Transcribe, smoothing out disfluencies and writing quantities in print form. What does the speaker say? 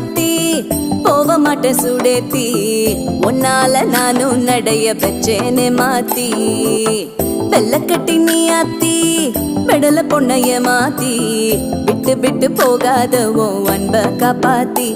மாத்தி போக மாட்டேன் சுடேத்தி உன்னால நானும் நடைய பெற்றேனே மாத்தி வெள்ள கட்டி நீ ஆத்தி பெடல பொண்ணைய மாத்தி விட்டு விட்டு போகாத உன் அன்ப காப்பாத்தி